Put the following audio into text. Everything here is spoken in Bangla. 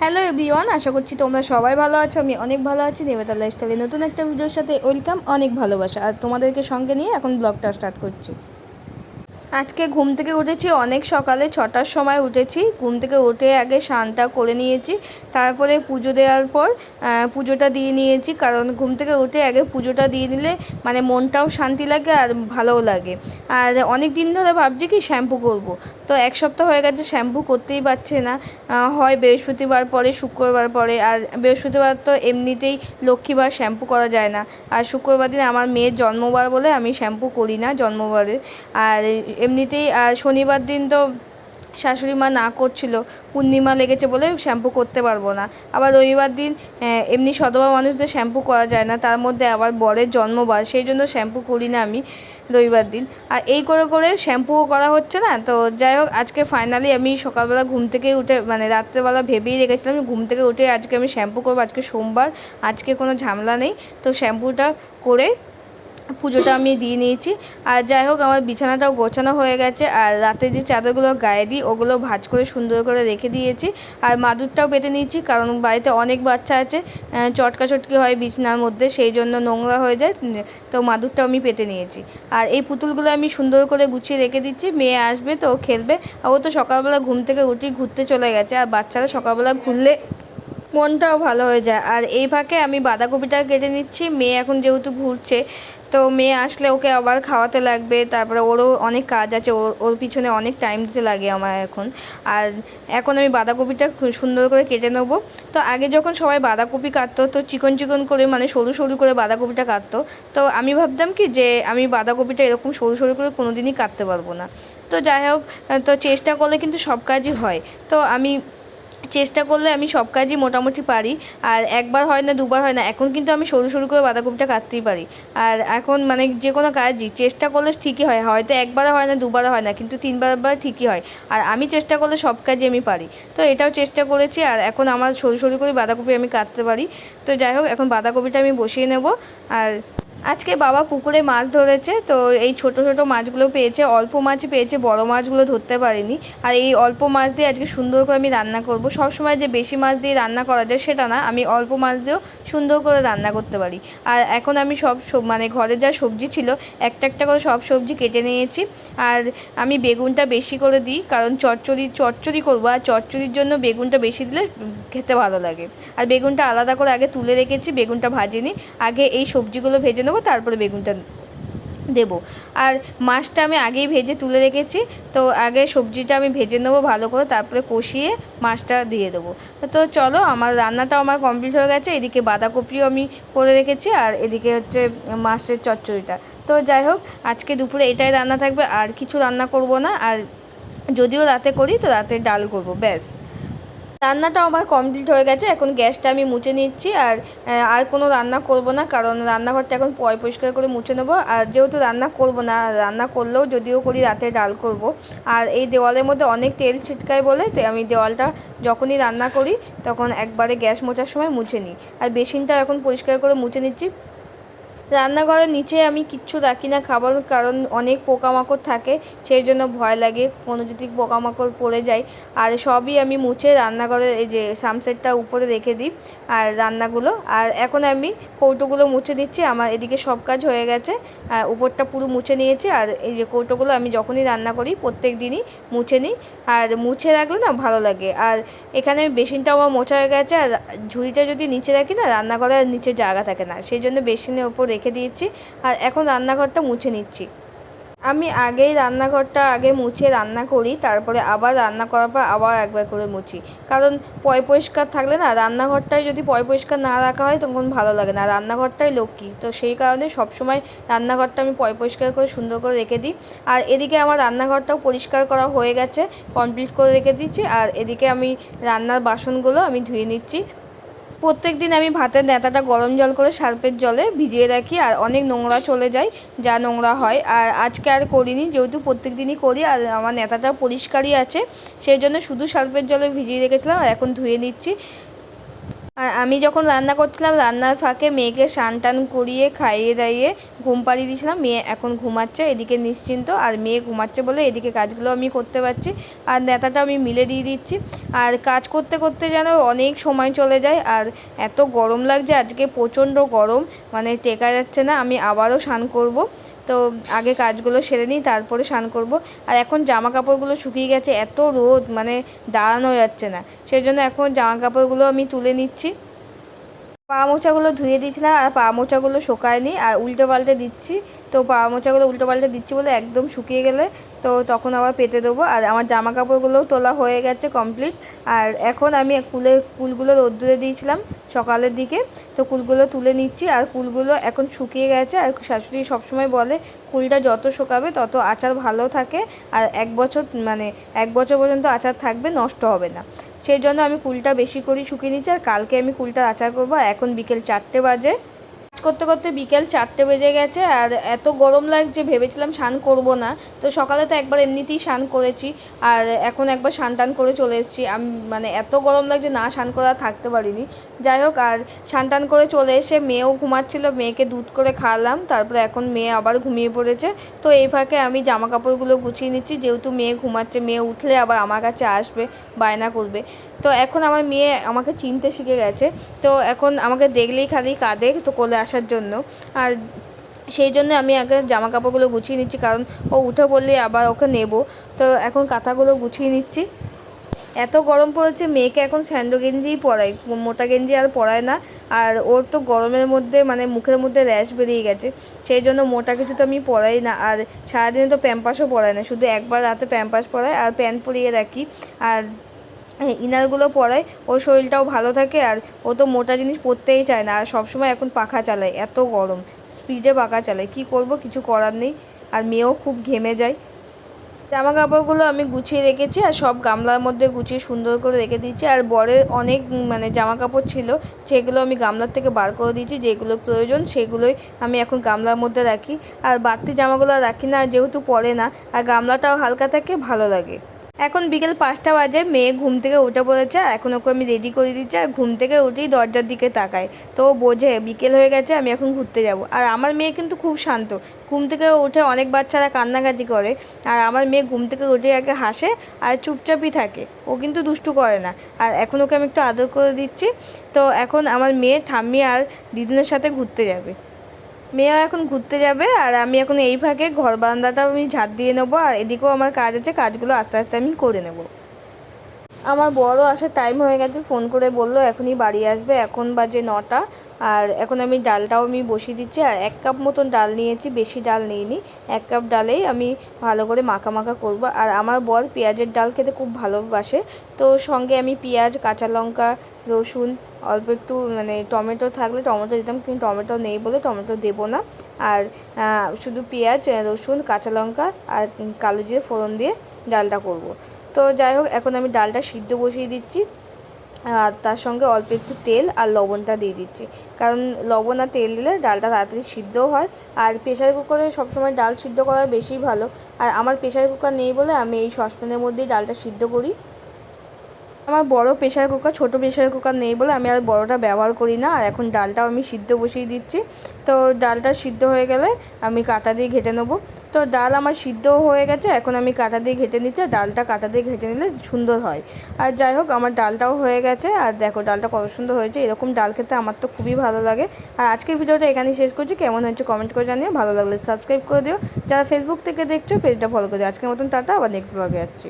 হ্যালো এভরিওয়ান, আশা করছি তোমরা সবাই ভালো আছো। আমি অনেক ভালো আছি। নিবেতা লাইফস্টাইলে নতুন একটা ভিডিওর সাথে ওয়েলকাম, অনেক ভালোবাসা। আর তোমাদেরকে সঙ্গে নিয়ে এখন ব্লগটা স্টার্ট করছি। আজকে ঘুম থেকে উঠেছি অনেক সকালে, 6টার সময় উঠেছি। ঘুম থেকে উঠে আগে স্নানটা করে নিয়েছি, তারপরে পুজো দেওয়ার পর পুজোটা দিয়ে নিয়েছি। কারণ ঘুম থেকে উঠে আগে পুজোটা দিয়ে নিলে মানে মনটাও শান্তি লাগে আর ভালোও লাগে। আর অনেক দিন ধরে ভাবছি কি শ্যাম্পু করব, তো এক সপ্তাহ হয়ে গেছে শ্যাম্পু করতেই পারছে না। হয় বৃহস্পতিবার পরে, শুক্রবার পরে। আর বৃহস্পতিবার তো এমনিতেই লক্ষ্মীবার, শ্যাম্পু করা যায় না। আর শুক্রবার দিন আমার মেয়ের জন্মবার বলে আমি শ্যাম্পু করি না জন্মবারে। আর এমনিতেই আর শনিবার দিন তো শাশুড়ি মা না করছিল, পূর্ণিমা লেগেছে বলে শ্যাম্পু করতে পারবো না। আবার রবিবার দিন এমনি সধবা মানুষদের শ্যাম্পু করা যায় না, তার মধ্যে আবার বরের জন্মবার, সেই জন্য শ্যাম্পু করি না আমি রবিবার দিন। আর এই করে করে শ্যাম্পুও করা হচ্ছে না। তো যাই হোক, আজকে ফাইনালি আমি সকালবেলা ঘুম থেকে উঠে মানে রাত্রেবেলা ভেবেই রেখেছিলাম ঘুম থেকে উঠে আজকে আমি শ্যাম্পু করবো। আজকে সোমবার, আজকে কোনো ঝামেলা নেই। তো শ্যাম্পুটা করে পুজোটা আমি দিয়ে নিয়েছি। আর যাই হোক, আমার বিছানাটাও গোছানো হয়ে গেছে। আর রাতে যে চাদরগুলো গায়ে দিই ওগুলো ভাঁজ করে সুন্দর করে রেখে দিয়েছি। আর মাদুরটাও পেতে নিয়েছি, কারণ বাড়িতে অনেক বাচ্চা আছে, চটকাচটকি হয় বিছানার মধ্যে, সেই জন্য নোংরা হয়ে যায়। তো মাদুরটাও আমি পেতে নিয়েছি। আর এই পুতুলগুলো আমি সুন্দর করে গুছিয়ে রেখে দিচ্ছি। মেয়ে আসবে তো খেলবে। আর ও তো সকালবেলা ঘুম থেকে উঠেই ঘুরতে চলে গেছে। আর বাচ্চারা সকালবেলা ঘুরলে মনটাও ভালো হয়ে যায়। আর এই ফাঁকে আমি বাঁধাকপিটা কেটে নিচ্ছি। মেয়ে এখন যেহেতু ঘুরছে, তো মেয়ে আসলে ওকে আবার খাওয়াতে লাগবে, তারপরে ওরও অনেক কাজ আছে, ওর ওর পিছনে অনেক টাইম দিতে লাগে আমার এখন। আর এখন আমি বাঁধাকপিটা খুব সুন্দর করে কেটে নেবো। তো আগে যখন সবাই বাঁধাকপি কাটতো, তো চিকন চিকন করে মানে সরু সরু করে বাঁধাকপিটা কাটতো। তো আমি ভাবতাম কি যে আমি বাঁধাকপিটা এরকম সরু সরু করে কোনো দিনই কাটতে পারবো না। তো যাই হোক, তো চেষ্টা করলে কিন্তু সব কাজই হয়। তো আমি চেষ্টা করলে আমি সব কাজই মোটামুটি পারি। আর একবার হয় না, দুবার হয় না, এখন কিন্তু আমি সরু সরু করে বাঁধাকপিটা কাটতেই পারি। আর এখন মানে যে কোনো কাজই চেষ্টা করলে ঠিকই হয়, হয়তো একবারে হয় না, দুবারে হয় না, কিন্তু তিনবার ঠিকই হয়। আর আমি চেষ্টা করলে সব কাজই আমি পারি। তো এটাও চেষ্টা করেছি, আর এখন আমার সরু সরু করে বাঁধাকপি আমি কাটতে পারি। তো যাই হোক, এখন বাঁধাকপিটা আমি বসিয়ে নেব। আর আজকে বাবা পুকুরে মাছ ধরেছে, তো এই ছোট ছোট মাছগুলো পেয়েছে, অল্প মাছ পেয়েছে, বড় মাছগুলো ধরতে পারিনি। আর এই অল্প মাছ দিয়ে আজকে সুন্দর করে আমি রান্না করব। সব সময় যে বেশি মাছ দিয়ে রান্না করা যায় সেটা না, আমি অল্প মাছ দিয়েও সুন্দর করে রান্না করতে পারি। আর এখন আমি সব মানে ঘরে যা সবজি ছিল একটা একটা করে সব সবজি কেটে নিয়েছি। আর আমি বেগুনটা বেশি করে দিই, কারণ চচ্চড়ি করবো, আর চচ্চড়ির জন্য বেগুনটা বেশি দিলে খেতে ভালো লাগে। আর বেগুনটা আলাদা করে আগে তুলে রেখেছি, বেগুনটা ভাজিনি। আগে এই সবজিগুলো ভেজে নেবো, তারপরে বেগুনটা দেবো। আর মাছটা আমি আগেই ভেজে তুলে রেখেছি। তো আগে সবজিটা আমি ভেজে নেবো ভালো করে, তারপরে কষিয়ে মাছটা দিয়ে দেবো। তো চলো, আমার রান্নাটাও আমার কমপ্লিট হয়ে গেছে। এদিকে বাঁধাকপিও আমি করে রেখেছি, আর এদিকে হচ্ছে মাছের চচ্চড়িটা। তো যাই হোক, আজকে দুপুরে এটাই রান্না থাকবে, আর কিছু রান্না করব না। আর যদিও রাতে করি তো রাতে ডাল করব, ব্যাস। রান্নাটাও আমার কমপ্লিট হয়ে গেছে। এখন গ্যাসটা আমি মুছে নিচ্ছি। আর কোনো রান্না করব না, কারণ রান্নাঘরটা এখন পরিষ্কার করে মুছে নেবো। আর যেহেতু রান্না করব না, রান্না করলেও যদিও করি রাতে ডাল করব। আর এই দেওয়ালের মধ্যে অনেক তেল ছিটকায় বলে তো আমি দেওয়ালটা যখনই রান্না করি তখন একবারে গ্যাস মোছার সময় মুছে নিই। আর বেসিনটা এখন পরিষ্কার করে মুছে নিচ্ছি। রান্নাঘরের নিচে আমি কিচ্ছু রাখি না খাবার, কারণ অনেক পোকামাকড় থাকে, সেই জন্য ভয় লাগে কোনো যদি পোকামাকড় পড়ে যায়। আর সবই আমি মুছে রান্নাঘরের এই যে সানসেটটা উপরে রেখে দিই আর রান্নাগুলো। আর এখন আমি কৌটোগুলো মুছে দিচ্ছি। আমার এদিকে সব কাজ হয়ে গেছে, উপরটা পুরো মুছে নিয়েছি। আর এই যে কৌটোগুলো আমি যখনই রান্না করি প্রত্যেক দিনই মুছে নিই, আর মুছে রাখলে না ভালো লাগে। আর এখানে বেসিনটাও আমার মোছা হয়ে গেছে। আর ঝুড়িটা যদি নিচে রাখি না, রান্নাঘরে আর নিচে জায়গা থাকে না, সেই জন্য বেসিনের ওপর রেখে দিয়েছি। আর এখন রান্নাঘরটা মুছে নিচ্ছি। আমি আগেই রান্নাঘরটা আগে মুছে রান্না করি, তারপরে আবার রান্না করার পর আবার একবার করে মুছি। কারণ পরিষ্কার থাকলে না, রান্নাঘরটাই যদি পরিষ্কার না রাখা হয় তখন ভালো লাগে না। রান্নাঘরটাই লক্ষ্মী, তো সেই কারণে সবসময় রান্নাঘরটা আমি পরিষ্কার করে সুন্দর করে রেখে দিই। আর এদিকে আমার রান্নাঘরটাও পরিষ্কার করা হয়ে গেছে, কমপ্লিট করে রেখে দিচ্ছি। আর এদিকে আমি রান্নার বাসনগুলো আমি ধুয়ে নিচ্ছি। প্রত্যেক দিন আমি ভাতের নেতাটা গরম জল করে সার্ফের জলে ভিজিয়ে রাখি, আর অনেক নোংরা চলে যায়, যা নোংরা হয়। আর আজকে আর করিনি, যেহেতু প্রত্যেক দিনই করি আর আমার নেতাটা পরিষ্কারই আছে, সেই জন্য শুধু সার্ফের জলে ভিজিয়ে রেখেছিলাম। আর এখন ধুয়ে নিচ্ছি। আর আমি যখন রান্না করছিলাম রান্নার ফাঁকে মেয়েকে স্নান টান করিয়ে খাইয়ে দাইয়ে ঘুম পাড়িয়ে দিয়েছিলাম। মেয়ে এখন ঘুমাচ্ছে, এদিকে নিশ্চিন্ত, আর মেয়ে ঘুমাচ্ছে বলে এদিকে কাজগুলো আমি করতে পারছি আর নেতাটা আমি মিলে দিয়ে দিচ্ছি। আর কাজ করতে করতে যেন অনেক সময় চলে যায়। আর এত গরম লাগছে আজকে, প্রচণ্ড গরম, মানে টেকা যাচ্ছে না। আমি আবারও স্নান করব, তো আগে কাজগুলো সেরে নিই তারপরে স্নান করব। আর এখন জামা কাপড়গুলো শুকিয়ে গেছে, এত রোদ, মানে দাঁড়ানো যাচ্ছে না, সেই জন্য এখন জামা কাপড়গুলো আমি তুলে নিচ্ছি। পা মোছাগুলো ধুয়ে দিয়েছিলাম আর পা মোছাগুলো শুকায়নি আর উল্টো পাল্টে দিচ্ছি। তো পা মোছাগুলো উল্টো পাল্টে দিচ্ছি বলে একদম শুকিয়ে গেলে তো তখন আবার পেতে দেবো। আর আমার জামা কাপড়গুলোও তোলা হয়ে গেছে কমপ্লিট। আর এখন আমি কুলগুলো রোদ্দুরে দিয়েছিলাম সকালের দিকে, তো কুলগুলো তুলে নিচ্ছি। আর কুলগুলো এখন শুকিয়ে গেছে। আর শাশুড়ি সবসময় বলে কুলটা যত শুকাবে তত আচার ভালো থাকে, আর 1 বছর, মানে 1 বছর পর্যন্ত আচার থাকবে, নষ্ট হবে না। সেই জন্য আমি কুলটা বেশি করে শুকিয়ে নিচ্ছি। আর কালকে আমি কুলটার আচার করবো। এখন বিকেল 4টে বাজে, কাজ করতে করতে বিকেল 4টে বেজে গেছে। আর এত গরম লাগছে, ভেবেছিলাম স্নান করব না, তো সকালে তো একবার এমনিতেই স্নান করেছি আর এখন একবার স্নান টান করে চলে এসেছি। আমি মানে এত গরম লাগছে, না স্নান করে থাকতে পারিনি। যাই হোক, আর স্নান টান করে চলে এসে মেয়েও ঘুমাচ্ছিল, মেয়েকে দুধ করে খাওয়ালাম, তারপরে এখন মেয়ে আবার ঘুমিয়ে পড়েছে। তো এই ফাঁকে আমি জামা কাপড়গুলো গুছিয়ে নিচ্ছি, যেহেতু মেয়ে ঘুমাচ্ছে, মেয়ে উঠলে আবার আমার কাছে আসবে, বায়না করবে। তো এখন আমার মেয়ে আমাকে চিনতে শিখে গেছে, তো এখন আমাকে দেখলেই খালি কাঁদে তো কোলে আসার জন্য। আর সেই জন্য আমি আগে জামা কাপড়গুলো গুছিয়ে নিচ্ছি, কারণ ও উঠে পড়লেই আবার ওকে নেব। তো এখন কাঁথাগুলো গুছিয়ে নিচ্ছি। এত গরম পড়েছে, মেয়েকে এখন স্যান্ডো গেঞ্জিই পরাই, মোটা গেঞ্জি আর পরায় না। আর ওর তো গরমের মধ্যে মানে মুখের মধ্যে র্যাশ বেরিয়ে গেছে, সেই জন্য মোটা কিছু তো আমি পরাই না। আর সারাদিনে তো প্যাম্পাসও পরাই না, শুধু একবার রাতে প্যাম্পাস পরাই আর প্যান্ট পরিয়ে রাখি। আর ইনারগুলো পরাই, ওর শরীরটাও ভালো থাকে। আর ও তো মোটা জিনিস পরতেই চায় না, আর সবসময় এখন পাখা চালায়, এত গরম স্পিডে পাখা চালায়, কি করব, কিছু করার নেই। আর মেয়েও খুব ঘেমে যায়। জামা কাপড়গুলো আমি গুছিয়ে রেখেছি আর সব গামলার মধ্যে গুছিয়ে সুন্দর করে রেখে দিয়েছি। আর বরের অনেক মানে জামা কাপড় ছিল, সেগুলো আমি গামলার থেকে বার করে দিয়েছি, যেগুলো প্রয়োজন সেগুলোই আমি এখন গামলার মধ্যে রাখি। আর বাড়তি জামাগুলো রাখি না, যেহেতু পরে না, আর গামলাটাও হালকা থাকে, ভালো লাগে। এখন বিকেল 5টা বাজে, মেয়ে ঘুম থেকে উঠে পড়েছে। আর এখন ওকে আমি রেডি করে দিচ্ছি। আর ঘুম থেকে উঠেই দরজার দিকে তাকায়, তো বোঝে বিকেল হয়ে গেছে, আমি এখন ঘুরতে যাব। আর আমার মেয়ে কিন্তু খুব শান্ত, ঘুম থেকে উঠে অনেক বাচ্চারা কান্নাকাটি করে, আর আমার মেয়ে ঘুম থেকে উঠে আগে হাসে আর চুপচাপই থাকে, ও কিন্তু দুষ্টু করে না। আর এখন ওকে আমি একটু আদর করে দিচ্ছি। তো এখন আমার মেয়ে ঠাম্মি আর দিদুনের সাথে ঘুরতে যাবে, মেয়েও এখন ঘুরতে যাবে। আর আমি এখন এই ফাঁকে ঘর বারান্দাটা আমি ঝাড় দিয়ে নেবো, আর এদিকেও আমার কাজ আছে, কাজগুলো আস্তে আস্তে আমি করে নেব। আমার বড় আসার টাইম হয়ে গেছে, ফোন করে বললো এখনই বাড়ি আসবে, এখন বাজে 9টা। আর এখন আমি ডালটাও আমি বসিয়ে দিচ্ছি। আর 1 কাপ মতন ডাল নিয়েছি, বেশি ডাল নিইনি, 1 কাপ ডালেই আমি ভালো করে মাখা মাখা করব। আর আমার বর পেঁয়াজের ডাল খেতে খুব ভালোবাসে, তো সঙ্গে আমি পেঁয়াজ, কাঁচা লঙ্কা, রসুন, অল্প একটু মানে টমেটো থাকলে টমেটো দিতাম, কিন্তু টমেটো নেই বলে টমেটো দেবো না। আর শুধু পেঁয়াজ, রসুন, কাঁচা লঙ্কা আর কালো জিরে ফোড়ন দিয়ে ডালটা করব। তো যাই হোক, এখন আমি ডালটা সিদ্ধ বসিয়ে দিচ্ছি। আর তার সঙ্গে অল্প একটু তেল আর লবণটা দিয়ে দিচ্ছি, কারণ লবণ আর তেল দিলে ডালটা তাড়াতাড়ি সিদ্ধও হয়। আর প্রেশার কুকারে সবসময় ডাল সিদ্ধ করা বেশি ভালো। আর আমার প্রেশার কুকার নেই বলে আমি এই সসপ্যানের মধ্যেই ডালটা সিদ্ধ করি। আমার বড় প্রেশার কুকার, ছোটো প্রেশার কুকার নেই বলে আমি আর বড়টা ব্যবহার করি না। আর এখন ডালটাও আমি সিদ্ধ বসিয়ে দিচ্ছি। তো ডালটা সিদ্ধ হয়ে গেলে আমি কাঁটা দিয়ে ঘেঁটে নেবো। তো ডাল আমার সিদ্ধ হয়ে গেছে, এখন আমি কাঁটা দিয়ে ঘেঁটে নিচ্ছি। আর ডালটা কাঁটা দিয়ে ঘেঁটে নিলে সুন্দর হয়। আর যাই হোক, আমার ডালটাও হয়ে গেছে। আর দেখো ডালটা কত সুন্দর হয়েছে, এরকম ডাল খেতে আমার তো খুবই ভালো লাগে। আর আজকের ভিডিওটা এখানেই শেষ করছি, কেমন হয়েছে কমেন্ট করে জানিও, ভালো লাগলে সাবস্ক্রাইব করে দিও, যারা ফেসবুক থেকে দেখছো পেজটা ফলো করে দিও। আজকের মতন টাটা, আবার নেক্সট ব্লগে আসছি।